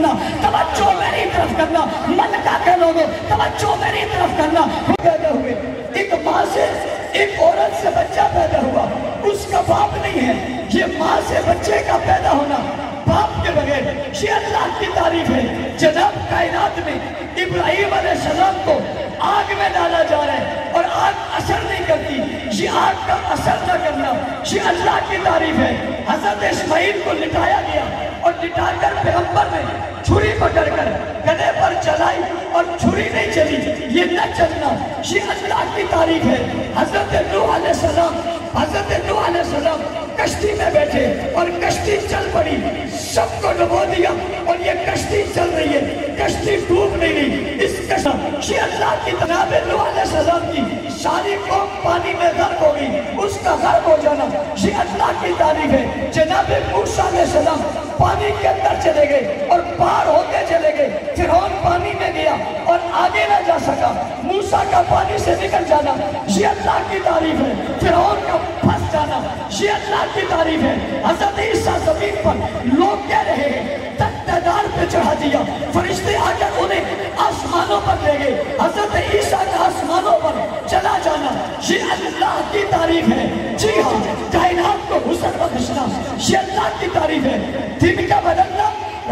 کرنا، توجہ میری طرف کرنا، ملکہ کے لوگوں توجہ میری طرف کرنا۔ پیدا ہوئے ایک ماں سے ایک عورت سے بچہ پیدا ہوا، اس کا باپ نہیں ہے، یہ ماں سے بچے کا پیدا ہونا باپ کے بغیر، یہ اللہ کی تعریف ہے۔ جناب کائنات میں ابراہیم علیہ السلام کو آگ میں ڈالا جا رہا ہے اور آگ اثر نہیں کرتی، یہ آگ کا اثر نہ کرنا یہ اللہ کی تعریف ہے۔ حضرت اسماعیل کو لٹایا گیا اور لٹا کر پیغمبر نے چھری پکڑ کر گلے پر چلائی اور چھری نہیں چلی، یہ نہ چلنا یہ اللہ کی تعریف ہے۔ حضرت نوح علیہ السلام کشتی میں بیٹھے اور کشتی چل پڑی، سب کو ڈبو دیا اور یہ کشتی چل رہی ہے، کشتی ڈوب نہیں رہی۔ اس کشتی یہ اللہ کی جناب نوح علیہ السلام کی ساری قوم پانی میں غرق ہو گئی، اس کا غرق ہو جانا یہ اللہ کی تعریف ہے۔ جناب موسیٰ علیہ السلام پانی کے اندر چلے گئے اور پار ہوتے چلے گئے، فرعون پانی میں گیا اور آگے نہ جا سکا، موسیٰ کا پانی سے نکل جانا یہ اللہ کی تعریف ہے۔ فرعون کا پھنس جانا یہ اللہ کی تعریف ہے۔ حضرت عیسیٰ زمین پر لوگ کہہ رہے ہیں تختیدار پہ چڑھا دیا، فرشتے آ کر انہیں آسمانوں پر لے گئے، حضرت عیسیٰ کا آسمانوں پر چلا جانا یہ اللہ کی تعریف ہے۔ جی ہاں، کائنات کو حسن بخشنا یہ اللہ کی تعریف ہے۔ دن کا بدلنا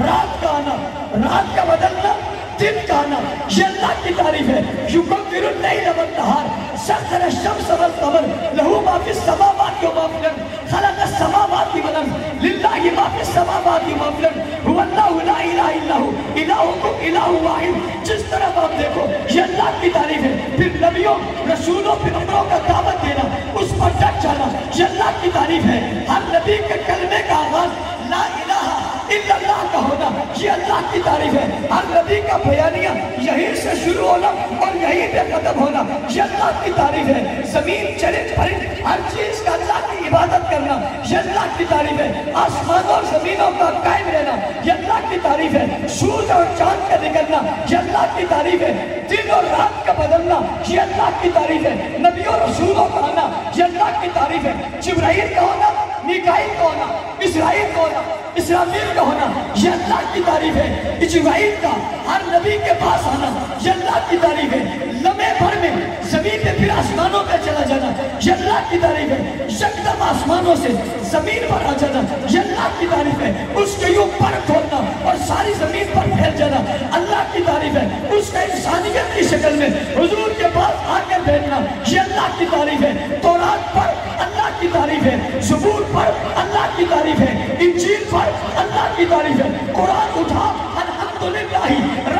رات کا آنا، رات کا بدلنا دن کا آنا یہ اللہ کی تعریف ہے۔ یکبر اللیل والنہار سخر الشمس والقمر لہو ما فی السماوات و ما فی الارض خلق السماوات والارض للہ ما فی السماوات و ما فی الارض هو اللہ لا الہ الا ہو الہکم الہ واحد۔ جس طرف آپ دیکھو یہ اللہ کی تعریف ہے۔ پھر نبیوں رسولوں پیغمبروں کا دعوت دینا، اس پر ڈٹ جانا یہ اللہ کی تعریف ہے۔ ہر نبی کے کلمے کا آغاز لا الہ الا اللہ کا ہونا یہ اللہ کی تعریف ہے۔ ہر نبی کا بیانیہ یہیں سے شروع ہونا اور یہیں پہ ختم ہونا یہ اللہ کی تعریف ہے۔ زمین چرند پرند ہر چیز کا اللہ کی عبادت کرنا یہ اللہ کی تعریف ہے۔ آسمانوں اور زمینوں کا قائم رہنا یہ اللہ کی تعریف ہے۔ سورج اور چاند کا نکلنا یہ اللہ کی تعریف ہے۔ دن اور رات کا بدلنا یہ اللہ کی تعریف ہے۔ نبی اور رسولوں کا آنا یہ اللہ کی تعریف ہے۔ جبرائیل کا ہونا، میکائیل کا ہونا، اسرائیل کا ہونا، اسرافیل کا ہونا یہ اللہ کی تعریف ہے۔ اجرائیل کا ہر نبی کے پاس آنا یہ اللہ کی تعریف ہے۔ لمحے بھر میں زمین پہ پھر آسمانوں پہ چلا جانا یہ اللہ کی تعریف ہے۔ یکدم آسمانوں سے زمین پر آ جانا یہ اللہ کی تعریف ہے۔ اس کے یوں پر کھولنا اور ساری زمین پر پھیل جانا اللہ کی تعریف ہے۔ اس کا انسانیت کی شکل میں حضور کے پاس آ کر بیٹھنا یہ اللہ کی تعریف ہے۔ تورات پر اللہ کی تعریف ہے، زبور پر اللہ کی تعریف ہے، انجیل پر اللہ کی تعریف ہے۔ قرآن اٹھا الحمدللہ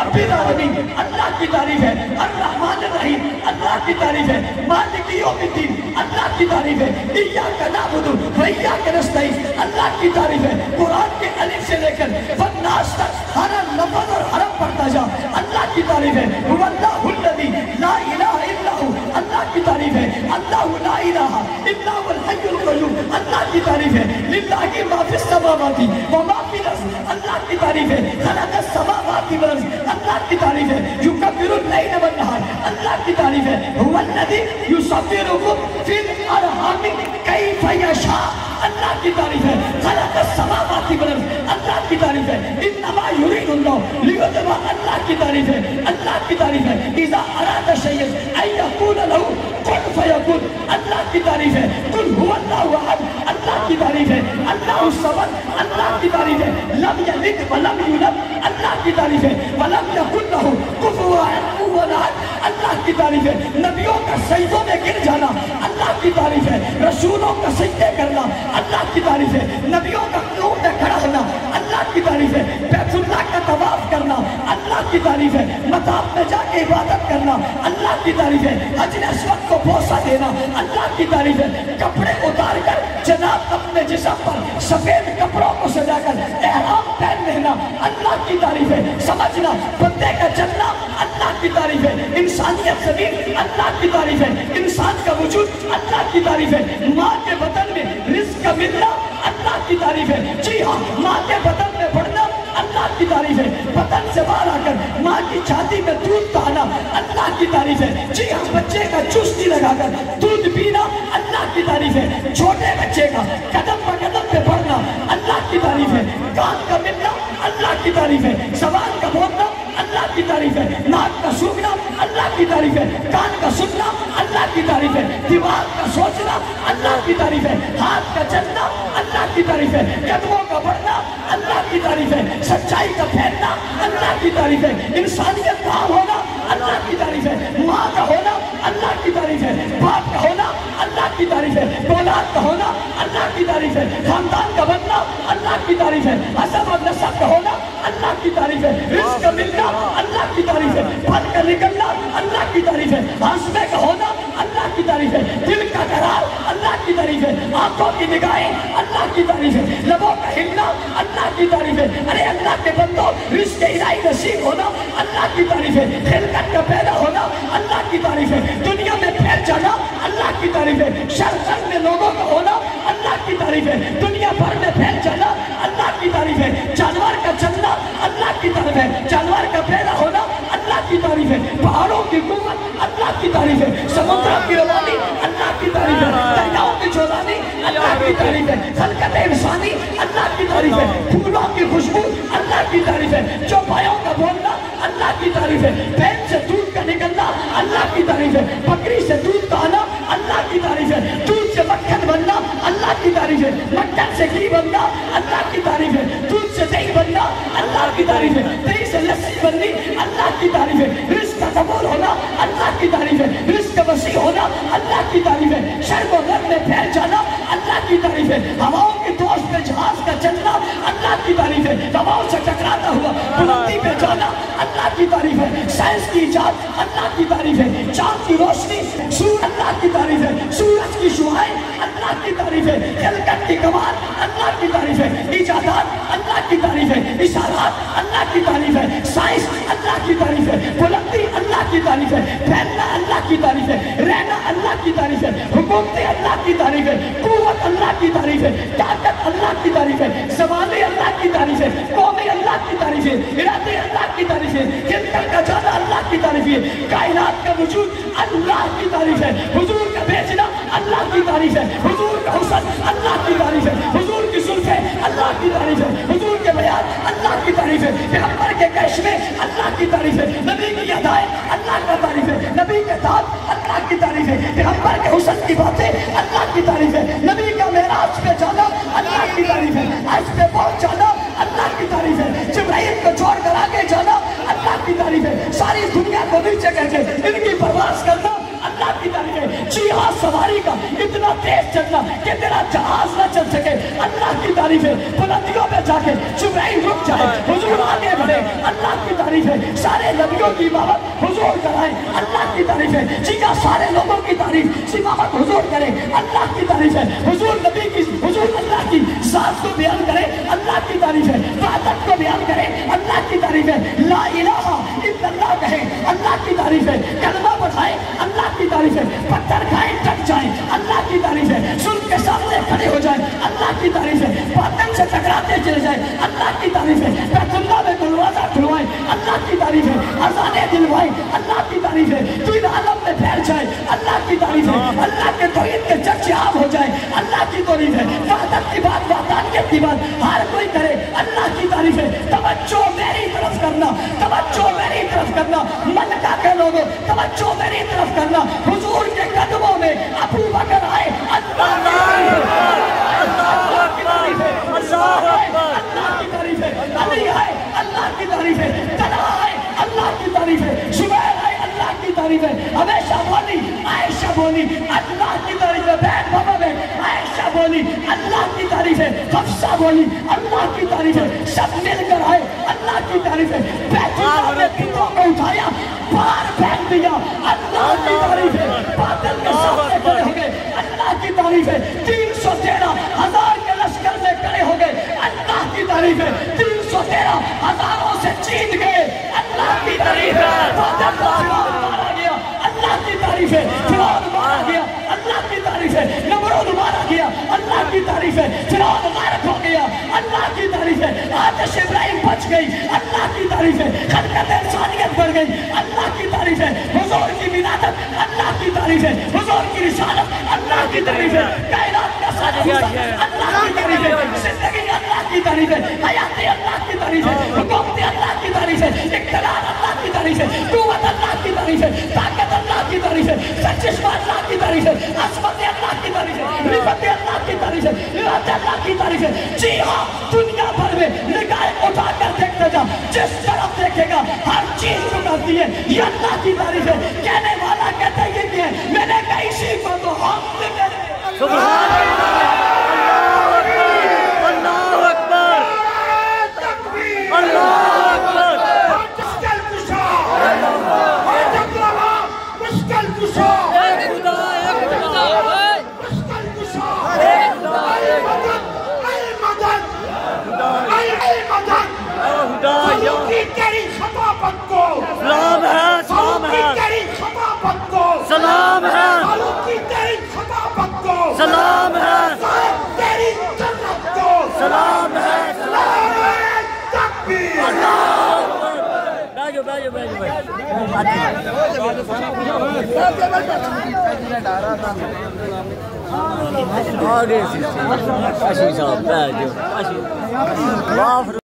رب العالمین اللہ کی تعریف ہے۔ الرحمن الرحیم اللہ کی تعریف ہے۔ مالک یوم الدین اللہ کی تعریف ہے۔ ایاک نعبد و ایاک نستعین اللہ کی تعریف ہے۔ قرآن کے الف سے لے کر والناس تک ہر لفظ اور حرف پڑھتا جا اللہ کی تعریف ہے۔ هو اللہ الذی لا الہ الا هو اللہ کی تعریف ہے۔ اللہ لا الہ الا هو الحی القیوم اللہ کی تعریف ہے۔ للہ ما فی السماوات و ما فی الارض اللہ کی تعریف ہے۔ خلق السماوات والارض اللہ کی تعریف ہے۔ یکبر اللیل والنہار اللہ کی تعریف ہے۔ هو الذی یصورکم فی الارحام کیف یشاء اللہ کی تعریف ہے۔ خلق السماوات والارض اللہ کی تعریف ہے۔ انما یرید اللہ لیذهب اللہ کی تعریف ہے۔ اللہ کی تعریف ہے۔ اذا اراد شیئا ان یقول له کن فیکون اللہ کی تعریف ہے۔ قل هو اللہ احد اللہ کی تعریف ہے۔ اللہ الصمد اللہ کی تعریف ہے۔ لم یلد ولم یولد اللہ کی تعریف ہے۔ ولم یکن له کفوا احد اللہ کی تعریف ہے۔ نبیوں کا سجدوں میں گر جانا اللہ کی تعریف ہے۔ رسولوں کا سجدے کرنا اللہ کی تعریف ہے۔ نبیوں کا قیام میں کھڑا ہونا اللہ کی تعریف ہے۔ بیت اللہ کا طواف کرنا اللہ کی تعریف ہے۔ مطاف میں جا کے عبادت کرنا اللہ کی تعریف ہے۔ حجر اسود کو بوسہ دینا اللہ کی تعریف ہے۔ کپڑے اتار کر جناب اپنے جسم پر سفید کپڑوں کو سجا کر احرام پہن لینا اللہ کی تعریف ہے۔ سمجھنا بندے کا چلنا اللہ کی تعریف ہے۔ انسانیت زمین اللہ کی تعریف ہے۔ انسان کا وجود اللہ کی تعریف ہے۔ ماں کے بدن میں رزق کا ملنا اللہ کی تعریف ہے۔ جی ہاں، ماں کے بدن میں بڑھنا اللہ کی تعریف ہے۔ بدن سے باہر آ کر ماں کی چھاتی میں دودھ پانا اللہ کی تعریف ہے۔ جی ہاں، بچے کا چستی لگا کر دودھ پینا اللہ کی تعریف ہے۔ چھوٹے بچے کا قدم پر قدم پہ بڑھنا اللہ کی تعریف ہے۔ کان کا ملنا اللہ کی की तारीफ है, ज़बान का बोलना अल्लाह की तारीफ है, नाक का सूंघना अल्लाह की तारीफ है, कान का सुनना अल्लाह की तारीफ है, दिमाग का सोचना अल्लाह की तारीफ है, हाथ का चलना अल्लाह की तारीफ है, कदमों का बढ़ना अल्लाह की तारीफ है, सच्चाई का फैलना अल्लाह की तारीफ है, इंसानियत का होना अल्लाह की तारीफ है, माँ का होना अल्लाह की तारीफ है, बाप का होना अल्लाह की तारीफ है, औलाद का होना अल्लाह की तारीफ है, खानदान का बनना अल्लाह की तारीफ है, हसब और नसब का होना अल्लाह की तारीफ है, रिज़्क़ का मिलना अल्लाह की तारीफ है, फल का निकलना अल्लाह की तारीफ है, हाशमे का होना अल्लाह की तारीफ है, दिल का करार अल्लाह की तारीफ है, आंखों की निगाहें अल्लाह की तारीफ है, लबों का हिलना अल्लाह की तारीफ है। अरे अल्लाह के बंदों, रिज़्क़ इलाही नसीब होना अल्लाह की तारीफ है, खिलकत का पैदा होना अल्लाह की तारीफ है, दुनिया में फैल जाना अल्लाह की तारीफ है, शर में लोगों का होना अल्लाह की तारीफ है, दुनिया भर में फैल जाना अल्लाह की तारीफ है, जानवर का चलना अल्लाह की तारीफ है, जानवर का पैदा होना अल्लाह की तारीफ है, पहाड़ों की कुव्वत अल्लाह की तारीफ है, समुद्रों की रवानी अल्लाह की तारीफ है, दरियाओं की चौधानी अल्लाह की तारीफ है, खलकत इंसानी अल्लाह की तारीफ है, फूलों की खुशबू अल्लाह की तारीफ है, चौपायों का बोलना अल्लाह की तारीफ है, भैंस से दूध का निकलना अल्लाह की तारीफ है, बकरी से दूध का आना अल्लाह की तारीफ है, दूध से मक्खन बनना अल्लाह की तारीफ है, मक्खन से घी बनना अल्लाह की तारीफ है, दूध से दही बनना अल्लाह की तारीफ है, दही से लस्सी बननी अल्लाह की तारीफ है, रिज़्क़ का कबूल होना अल्लाह की तारीफ है, रिज़्क़ का वसी होना अल्लाह की तारीफ है, शर्क़ और गर्ब में फैल जाना अल्लाह की तारीफ है, हवाओं के दोष पे जहाज का चलना अल्लाह की तारीफ है, हवाओं से टकराता हुआ बुलंदी पे जाना अल्लाह की तारीफ है, साइंस की इजाद अल्लाह की तारीफ है, चाँद की रोशनी सूरज अल्लाह की तारीफ है, सूरज की शुआएं अल्लाह की तारीफ है, खिलकत की कमाल अल्लाह की तारीफ है, इजादात अल्लाह की तारीफ है, इशारात अल्लाह की तारीफ है, साइंस अल्लाह की तारीफ है, बुलंदी अल्लाह की तारीफ है, फैलना अल्लाह की तारीफ है, रहना अल्लाह की तारीफ है, हुकूमतें अल्लाह की तारीफ है, कुव्वत अल्लाह की तारीफ है, ताकत अल्लाह की तारीफ है, ज़बानें अल्लाह की तारीफ है, कौमें अल्लाह की तारीफ है, इरादे अल्लाह की तारीफ है, खिलकत का जाना अल्लाह की तारीफ है, कायनात का वजूद अल्लाह की तारीफ है, हुजूर का भेजना अल्लाह की तारीफ है, हुजूर का हुस्न अल्लाह की तारीफ है, हुजूर की जुल्फ़ें अल्लाह की तारीफ है, हुजूर के बयान अल्लाह की तारीफ है, पैगंबर के कश्मे अल्लाह की तारीफ है, नबी की अदाएं अल्लाह का तारीफ है, नबी के दाद अल्लाह की तारीफ है, पैगंबर के हुस्न की बातें अल्लाह की तारीफ है, नबी का मेराज पे जाना अल्लाह की तारीफ है, आज पे पहुंच जाना अल्लाह की तारीफ है, जिब्राइल को छोड़ कर आगे जाना अल्लाह की तारीफ है, सारी दुनिया को नीचे करके इनकी परवास करना अल्लाह की तारीफ है, जिहाज सवारी का इतना तेज चलना कि तेरा जहाज न चल सके अल्लाह की तारीफ है, बुलंदियों पे जाके जिब्राइल रुक जाए हुजूर आगे बढ़े अल्लाह की तारीफ है, सारे नबियों की इमामत हुजूर कराए अल्लाह की तारीफ है, जिगा सारे लोगों की तारीफ इमामत हुजूर करे अल्लाह की तारीफ है, हुजूर नबी की हुजूर अल्लाह की ज़ात को बयान करे अल्लाह की तारीफ है, इबादत को बयान करे अल्लाह की तारीफ है, ला इलाहा इल्लल्लाह कहे अल्लाह की तारीफ है, कलमा पढ़ाए अल्लाह की तारीफ है, पत्थर खाए टक जाए अल्लाह की तारीफ है, सुन के सामने खड़े हो जाए अल्लाह की तारीफ है, बातन से टकराते चले जाए अल्लाह की तारीफ है, बैतुल्लाह में दरवाजा खुलवाए अल्लाह की तारीफ है, अज़ाने दिलवाए अल्लाह की तारीफ है, तीन आलम में फैल जाए अल्लाह की तारीफ है, अल्लाह के तौहीद के चर्चे आम हो जाए अल्लाह की तारीफ है, वहदत की बात वहदानियत की बात हर कोई करे अल्लाह की तारीफ है, तवज्जो मेरी तरफ करना, तवज्जो मेरी तरफ करना, मन का कह लोगों तवज्जो मेरी तरफ करना, हुजूर के कदमों में अबू बकर आए अल्लाह की तारीफ है, अल्लाह की तारीफ है, अली आए अल्लाह की तारीफ है, तला आए अल्लाह की तारीफ है, जुबैर आए अल्लाह की तारीफ है, हमेशा बोली आयशा बोली अल्लाह की तारीफ है, बहन बाबा में आयशा बोली अल्लाह की तारीफ है, हफ्सा बोली अल्लाह की तारीफ है, सब मिलकर आए अल्लाह की तारीफ है, बैतुल्लाह में पितरों को उठाया बाहर फेंक दिया अल्लाह की तारीफ है, बादल के सामने खड़े हो गए अल्लाह की तारीफ है, 313,000 के लश्कर में खड़े हो गए अल्लाह की तारीफ है, 313,000 से जीत गए अल्लाह की तारीफ है, बादल को फिरौन मारा गया अल्लाह की तारीफ है, फिरौन मारा गया अल्लाह की तारीफ है, नमरूद मारा गया अल्लाह की तारीफ है, फिरौन गायब हो गया अल्लाह की तारीफ है, आतिश इब्राहिम बच गई अल्लाह की तारीफ है, खलकत इंसानियत बढ़ गई अल्लाह की तारीफ है, हुजूर की विलादत अल्लाह की तारीफ है, हुजूर की रिसालत अल्लाह की तारीफ है, कायनात का सारा हुस्न अल्लाह की तारीफ है, जिंदगी अल्लाह की तारीफ है, हयात अल्लाह की तारीफ है, तारीफ है, कुव्वत अल्लाह की तारीफ है, ताकत अल्लाह की तारीफ है, सच्चिस्मा अल्लाह की तारीफ है, असमत अल्लाह की तारीफ है, रिफत अल्लाह की तारीफ है, इरादत अल्लाह की तारीफ है। जी हाँ, दुनिया भर में निगाहें उठाकर देखते जा, जिस तरफ देखेगा हर चीज चुकाती है, ये अल्लाह की तारीफ है। कहने वाला कहता है कि मैंने कहीं सीखा तो हम सुभान अल्लाह, अल्लाह अकबर, अल्लाह अकबर। मुश्किल कुशा, मुश्किल कुशा, मुश्किल कुशा, की तेरी खतापत को सलाम है, सलाम है, तेरी खतापत को सलाम है, की तेरी खतापत को सलाम है, तेरी जन्नत को सलाम है, तकबीर। बैठो बैठो बैठो बैठो।